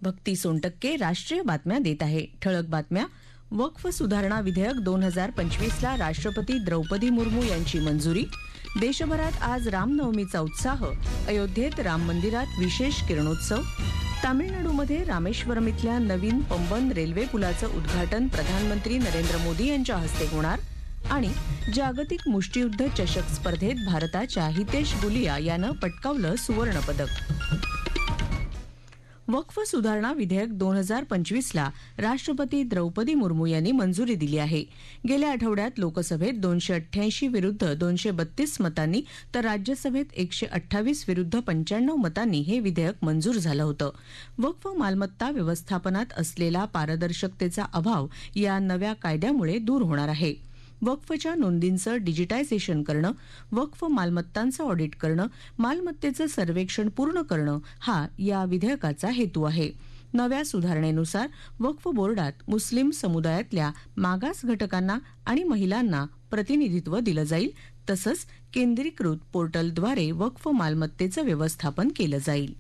भक्ती सोनटक्के राष्ट्रीय बातम्या देत आहे. ठळक बातम्या. वक्फ सुधारणा विधेयक 2025ला राष्ट्रपती द्रौपदी मुर्मू यांची मंजुरी. देशभरात आज रामनवमीचा उत्साह. अयोध्येत राम मंदिरात विशेष किरणोत्सव. तामिळनाडूमध्ये रामेश्वरम इथल्या नवीन पंबन रेल्वे पुलाचं उद्घाटन प्रधानमंत्री नरेंद्र मोदी यांच्या हस्ते होणार. आणि जागतिक मुष्टियुद्ध चषक स्पर्धेत भारताच्या हितेश गुलिया यानं पटकावलं सुवर्णपदक. वक्फ सुधारणा विधेयक 2025ला राष्ट्रपती द्रौपदी मुर्मू यांनी मंजुरी दिली आहे. गेल्या आठवड्यात लोकसभेत 288 विरुद्ध 232 मतांनी तर राज्यसभेत 128 विरुद्ध 95 मतांनी हे विधेयक मंजूर झालं होतं. वक्फ मालमत्ता व्यवस्थापनात असलेला पारदर्शकतेचा अभाव या नव्या कायद्यामुळे दूर होणार आहे. वक्फच्या नोंदींचं डिजिटायझेशन करणं, वक्फ मालमत्तांचं ऑडिट करणं, मालमत्तेचं सर्वेक्षण पूर्ण करणं हा या विधेयकाचा हेतू आहे. नव्या सुधारणेनुसार वक्फ बोर्डात मुस्लिम समुदायातल्या मागास घटकांना आणि महिलांना प्रतिनिधित्व दिलं जाईल. तसंच केंद्रीकृत पोर्टलद्वारे वक्फ मालमत्तेचं व्यवस्थापन केलं जाईल.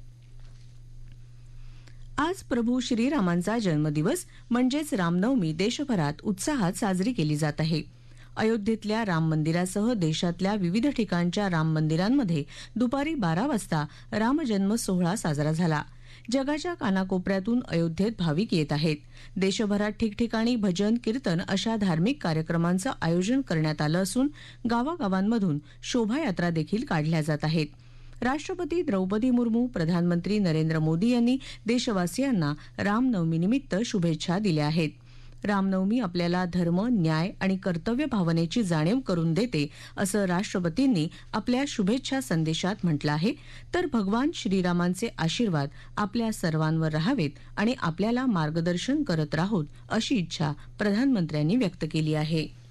आज प्रभू श्रीरामांचा जन्मदिवस म्हणजेच रामनवमी देशभरात उत्साहात साजरी केली जात आहे. अयोध्येतल्या राम मंदिरासह देशातल्या विविध ठिकाणच्या राम मंदिरांमध्ये दुपारी 12 वाजता रामजन्म सोहळा साजरा झाला. जगाच्या कानाकोपऱ्यातून अयोध्येत भाविक येत आहेत. देशभरात ठिकठिकाणी भजन कीर्तन अशा धार्मिक कार्यक्रमांचं आयोजन करण्यात आलं असून गावागावांमधून शोभायात्रा देखील काढल्या जात आहेत. राष्ट्रपती द्रौपदी मुर्मू, प्रधानमंत्री नरेंद्र मोदी यांनी देशवासियांना रामनवमीनिमित्त शुभेच्छा दिल्या आहेत. रामनवमी आपल्याला धर्म, न्याय आणि कर्तव्य भावनेची जाणीव करून देते असं राष्ट्रपतींनी आपल्या शुभेच्छा संदेशात म्हटलं आहे. तर भगवान श्रीरामांचे आशीर्वाद आपल्या सर्वांवर राहावेत आणि आपल्याला मार्गदर्शन करत राहोत अशी इच्छा प्रधानमंत्र्यांनी व्यक्त केली आहे.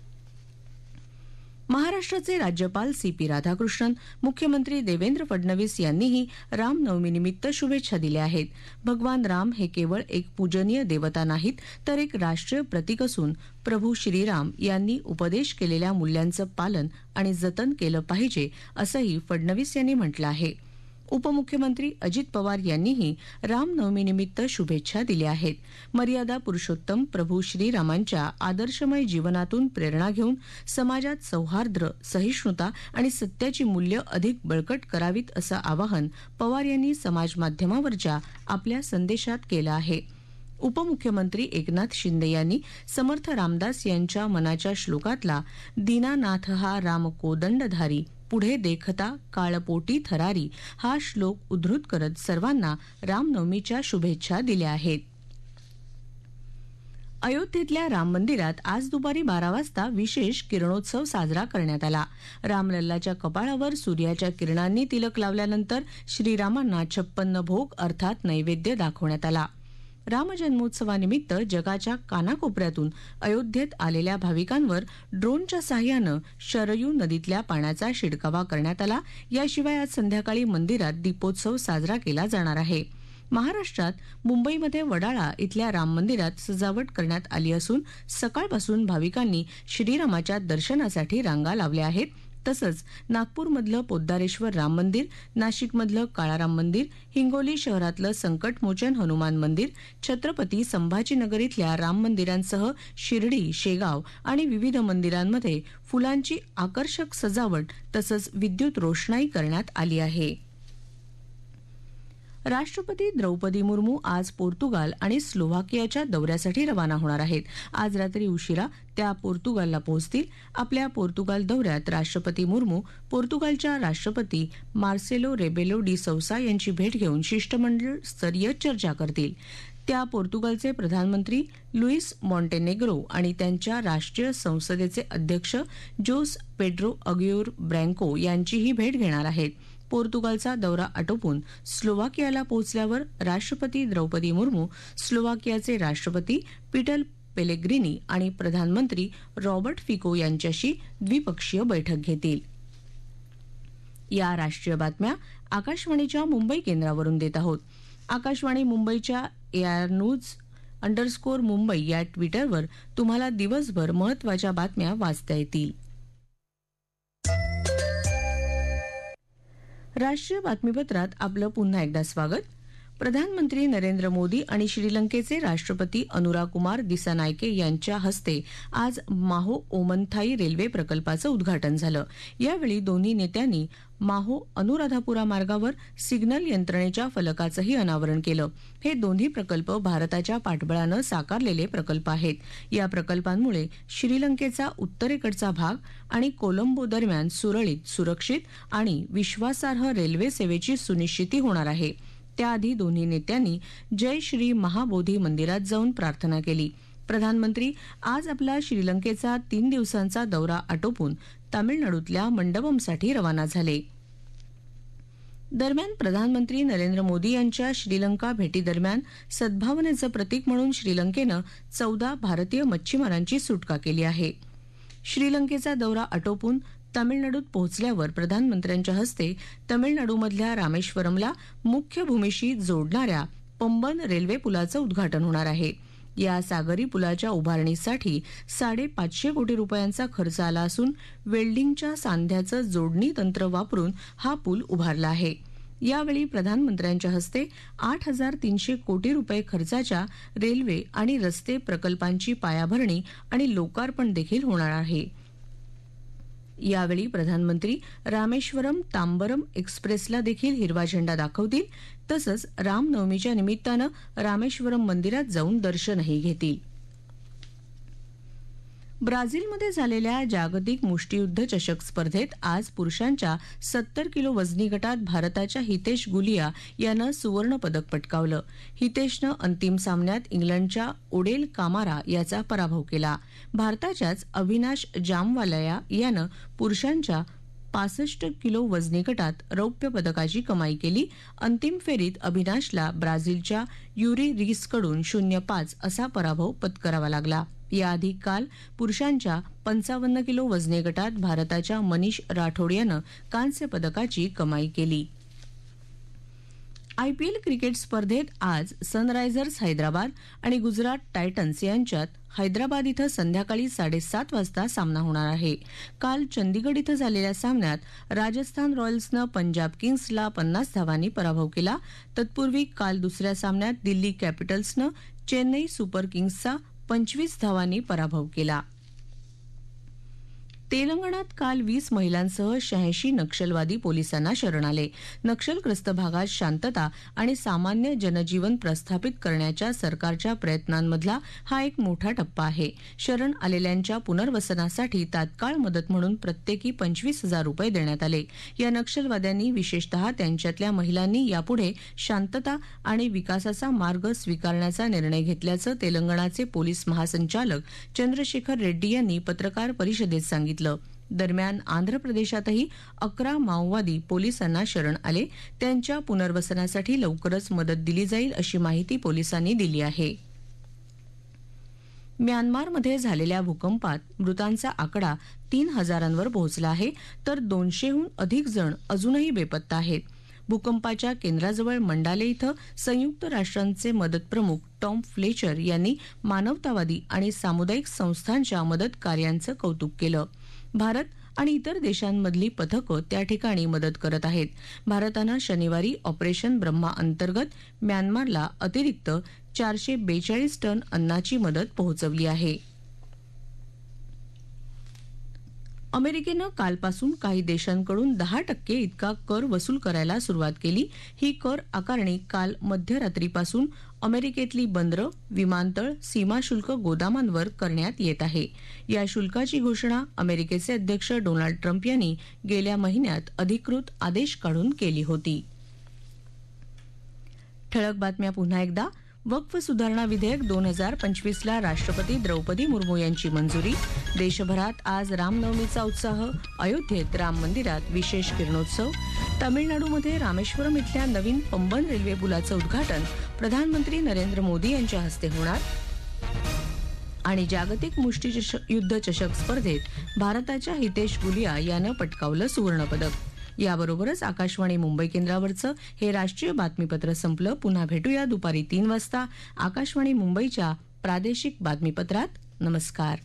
महाराष्ट्राचे राज्यपाल CP राधाकृष्णन, मुख्यमंत्री देवेंद्र फडणवीस यांनीही रामनवमीनिमित्त शुभेच्छा दिल्या आहेत. भगवान राम हे केवळ एक पूजनीय देवता नाहीत, तर एक राष्ट्रीय प्रतीक असून प्रभू श्रीराम यांनी उपदेश केलेल्या मूल्यांचं पालन आणि जतन केलं पाहिजे असंही फडणवीस यांनी म्हटलं आहे. उपमुख्यमंत्री अजित पवार यांनीही रामनवमीनिमित्त शुभेच्छा दिल्या आहेत. मर्यादा पुरुषोत्तम प्रभू श्रीरामांच्या आदर्शमय जीवनातून प्रेरणा घेऊन समाजात सौहार्द, सहिष्णुता आणि सत्याची मूल्य अधिक बळकट करावीत असं आवाहन पवार यांनी समाजमाध्यमावरच्या आपल्या संदेशात केलं आहे. उपमुख्यमंत्री एकनाथ शिंदे यांनी समर्थ रामदास यांच्या मनाच्या श्लोकातला दीनानाथ हा राम कोदंडधारी पुढे देखता काळपोटी थरारी हा श्लोक उद्धृत करत सर्वांना रामनवमीच्या शुभेच्छा दिल्या आहेत. अयोध्येतल्या राम मंदिरात आज दुपारी 12 वाजता विशेष किरणोत्सव साजरा करण्यात आला. रामलल्लाच्या कपाळावर सूर्याच्या किरणांनी तिलक लावल्यानंतर श्रीरामांना 56 भोग अर्थात नैवेद्य दाखवण्यात आला. रामजन्मोत्सवानिमित्त जगाच्या कानाकोपऱ्यातून अयोध्येत आलेल्या भाविकांवर ड्रोनच्या साहाय्यानं शरयू नदीतल्या पाण्याचा शिडकावा करण्यात आला. याशिवाय आज संध्याकाळी मंदिरात दीपोत्सव साजरा केला जाणार आहे. महाराष्ट्रात मुंबईमध्ये वडाळा इथल्या राम मंदिरात सजावट करण्यात आली असून सकाळपासून भाविकांनी श्रीरामाच्या दर्शनासाठी रांगा लावल्या आहेत. तसंच नागपूरमधलं पोद्दारेश्वर राम मंदिर, नाशिकमधलं काळाराम मंदिर, हिंगोली शहरातलं संकटमोचन हनुमान मंदिर, छत्रपती संभाजीनगर इथल्या राम मंदिरांसह शिर्डी, शेगाव आणि विविध मंदिरांमध्ये फुलांची आकर्षक सजावट तसंच विद्युत रोषणाई करण्यात आली आहे. राष्ट्रपती द्रौपदी मुर्मू आज पोर्तुगाल आणि स्लोव्हाकियाच्या दौऱ्यासाठी रवाना होणार आहेत. आज रात्री उशिरा त्या पोर्तुगालला पोहोचतील. आपल्या पोर्तुगाल दौऱ्यात राष्ट्रपती मुर्मू पोर्तुगालच्या राष्ट्रपती मार्सेलो रेबेलो डी सौसा यांची भेट घेऊन शिष्टमंडळ स्तरीय चर्चा करतील. त्या पोर्तुगालचे प्रधानमंत्री लुईस मॉन्टेनेग्रो आणि त्यांच्या राष्ट्रीय संसदेचे अध्यक्ष जोस पेड्रो अग्युर ब्रँको यांचीही भेट घेणार आहेत. पोर्तुगालचा दौरा आटोपून स्लोव्हाकियाला पोहोचल्यावर राष्ट्रपती द्रौपदी मुर्मू स्लोव्हाकियाचे राष्ट्रपती पीटर पेलेग्रिनी आणि प्रधानमंत्री रॉबर्ट फिको यांच्याशी द्विपक्षीय बैठक घेतील. या राष्ट्रीय बातम्या आकाशवाणीच्या मुंबई केंद्रावरून देत आहोत. आकाशवाणी मुंबईच्या ARnews_मुंबई या ट्विटरवर तुम्हाला दिवसभर महत्त्वाच्या बातम्या वाचता येतील. राष्ट्रीय बातमीपत्रात आपलं पुन्हा एकदा स्वागत. प्रधानमंत्री नरेंद्र मोदी आणि श्रीलंकेचे राष्ट्रपती अनुराकुमार दिसानायके यांच्या हस्ते आज माहो ओमनथाई रेल्वे प्रकल्पाचं उद्घाटन झालं. यावेळी दोन्ही नेत्यांनी माहो अनुराधापुरा मार्गावर सिग्नल यंत्रणेच्या फलकाचंही अनावरण केलं. हे दोन्ही प्रकल्प भारताच्या पाठबळानं साकारलेले प्रकल्प आहेत. या प्रकल्पांमुळे श्रीलंकेचा उत्तरेकडचा भाग आणि कोलंबो दरम्यान सुरळीत, सुरक्षित आणि विश्वासार्ह रेल्वे सेवेची सुनिश्चिती होणार आहे. त्याआधी दोन्ही नेत्यांनी जय श्री महाबोधी मंदिरात जाऊन प्रार्थना केली. प्रधानमंत्री आज आपला श्रीलंकेचा 3 दिवसांचा दौरा आटोपून तामिळनाडूतल्या मंडपमसाठी रवाना झाले. दरम्यान प्रधानमंत्री नरेंद्र मोदी यांच्या श्रीलंका भेटीदरम्यान सद्भावनेचं प्रतीक म्हणून श्रीलंकेनं 14 भारतीय मच्छीमारांची सुटका केली आहे. श्रीलंकेचा दौरा आटोपून तामिळनाडूत पोहोचल्यावर प्रधानमंत्र्यांच्या हस्ते तामिळनाडूमधल्या रामेश्वरमला मुख्य भूमीशी जोडणाऱ्या पंबन रेल्वे पुलाचं उद्घाटन होणार आहे. या सागरी पुलाच्या उभारणीसाठी 550 कोटी रुपयांचा खर्च आला असून वेल्डिंगच्या सांध्याचं जोडणी तंत्र वापरून हा पूल उभारला आहे. यावेळी प्रधानमंत्र्यांच्या हस्ते 8,300 कोटी रुपये खर्चाच्या रेल्वे आणि रस्ते प्रकल्पांची पायाभरणी आणि लोकार्पण देखील होणार आहे. यावेळी प्रधानमंत्री रामेश्वरम तांबरम एक्सप्रेसला देखील हिरवा झेंडा दाखवतील. तसंच रामनवमीच्या निमित्तानं रामेश्वरम मंदिरात जाऊन दर्शनही घेतील. ब्राझीलमध्ये झालेल्या जागतिक मुष्टियुद्ध चषक स्पर्धेत आज पुरुषांच्या 70 किलो वजनी गटात भारताच्या हितेश गुलिया यानं सुवर्ण पदक पटकावलं. हितेशनं अंतिम सामन्यात इंग्लंडच्या ओडेल कामारा याचा पराभव केला. भारताच्याच अविनाश जामवालिया यानं पुरुषांच्या 65 किलो वजनी गटात रौप्य पदकाची कमाई केली. अंतिम फेरीत अविनाशला ब्राझीलच्या युरी रीसकडून 0-5 असा पराभव पत्करावा लागला. याआधी काल पुरुषांच्या 55 किलो वजनी गटात भारताच्या मनीष राठोड यानं कांस्य पदकाची कमाई केली. आयपीएल क्रिकेट स्पर्धेत आज सनरायझर्स हैदराबाद आणि गुजरात टायटन्स यांच्यात हैदराबाद इथं संध्याकाळी 7:30 वाजता सामना होणार आहे. काल चंदीगड इथं झालेल्या सामन्यात राजस्थान रॉयल्सनं पंजाब किंग्सला 50 धावांनी पराभव केला. तत्पूर्वी काल दुसऱ्या सामन्यात दिल्ली कॅपिटल्सनं चेन्नई सुपर किंग्सचा 25 धावांनी पराभव केला. तेलंगणात काल 20 महिलांसह 86 नक्षलवादी पोलिसांना शरण आले. नक्षलग्रस्त भागात शांतता आणि सामान्य जनजीवन प्रस्थापित करण्याच्या सरकारच्या प्रयत्नांमधला हा एक मोठा टप्पा आहे. शरण आलेल्यांच्या पुनर्वसनासाठी तात्काळ मदत म्हणून प्रत्येकी 25,000 रुपये देण्यात आले. या नक्षलवाद्यांनी विशेषतः त्यांच्यातल्या महिलांनी यापुढे शांतता आणि विकासाचा मार्ग स्वीकारण्याचा निर्णय घेतल्याचं तेलंगणाचे पोलीस महासंचालक चंद्रशेखर रेड्डी यांनी पत्रकार परिषदेत सांगितलं. दरम्यान आंध्र प्रदेशातही 11 माओवादी पोलिसांना शरण आले. त्यांच्या पुनर्वसनासाठी लवकरच मदत दिली जाईल अशी माहिती पोलिसांनी दिली आहे. म्यानमारमध्ये झालेल्या भूकंपात मृतांचा आकडा 3,000वर पोहोचला आहे, तर 200हून अधिक जण अजूनही बेपत्ता आहेत. भूकंपाच्या केंद्राजवळ मंडाले इथं संयुक्त राष्ट्रांचे मदत प्रमुख टॉम फ्लेचर यांनी मानवतावादी आणि सामुदायिक संस्थांच्या मदत कार्यांचं कौतुक केलं. भारत आणि इतर देशांमधली पथकं त्या ठिकाणी मदत करत आहेत. भारतानं शनिवारी ऑपरेशन ब्रह्मा अंतर्गत म्यानमारला अतिरिक्त 442 टन अन्नाची मदत पोहोचवली आहे. अमेरिकेनं कालपासून काही देशांकडून 10% इतका कर वसूल करायला सुरुवात केली. ही कर आकारणी काल मध्यरात्रीपासून अमेरिकेतली बंदरं, विमानतळ, सीमाशुल्क गोदामांवर करण्यात येत आहे. या शुल्काची घोषणा अमेरिकेचे अध्यक्ष डोनाल्ड ट्रम्प यांनी गेल्या महिन्यात अधिकृत आदेश काढून केली होती. ठळक बातम्या पुन्हा एकदा. वक्फ सुधारणा विधेयक 2025ला राष्ट्रपती द्रौपदी मुर्मू यांची मंजुरी. देशभरात आज रामनवमीचा उत्साह. अयोध्येत राम मंदिरात विशेष किरणोत्सव. तामिळनाडूमध्ये रामेश्वरम इथल्या नवीन पंबन रेल्वे पुलाचं उद्घाटन प्रधानमंत्री नरेंद्र मोदी यांच्या हस्ते होणार. आणि जागतिक मुष्टियुद्ध चषक स्पर्धेत भारताच्या हितेश गुलिया यानं पटकावलं सुवर्णपदक. याबरोबरच आकाशवाणी मुंबई केंद्रावरचं हे राष्ट्रीय बातमीपत्र संपलं. पुन्हा भेटूया दुपारी 3 वाजता आकाशवाणी मुंबईच्या प्रादेशिक बातमीपत्रात. नमस्कार.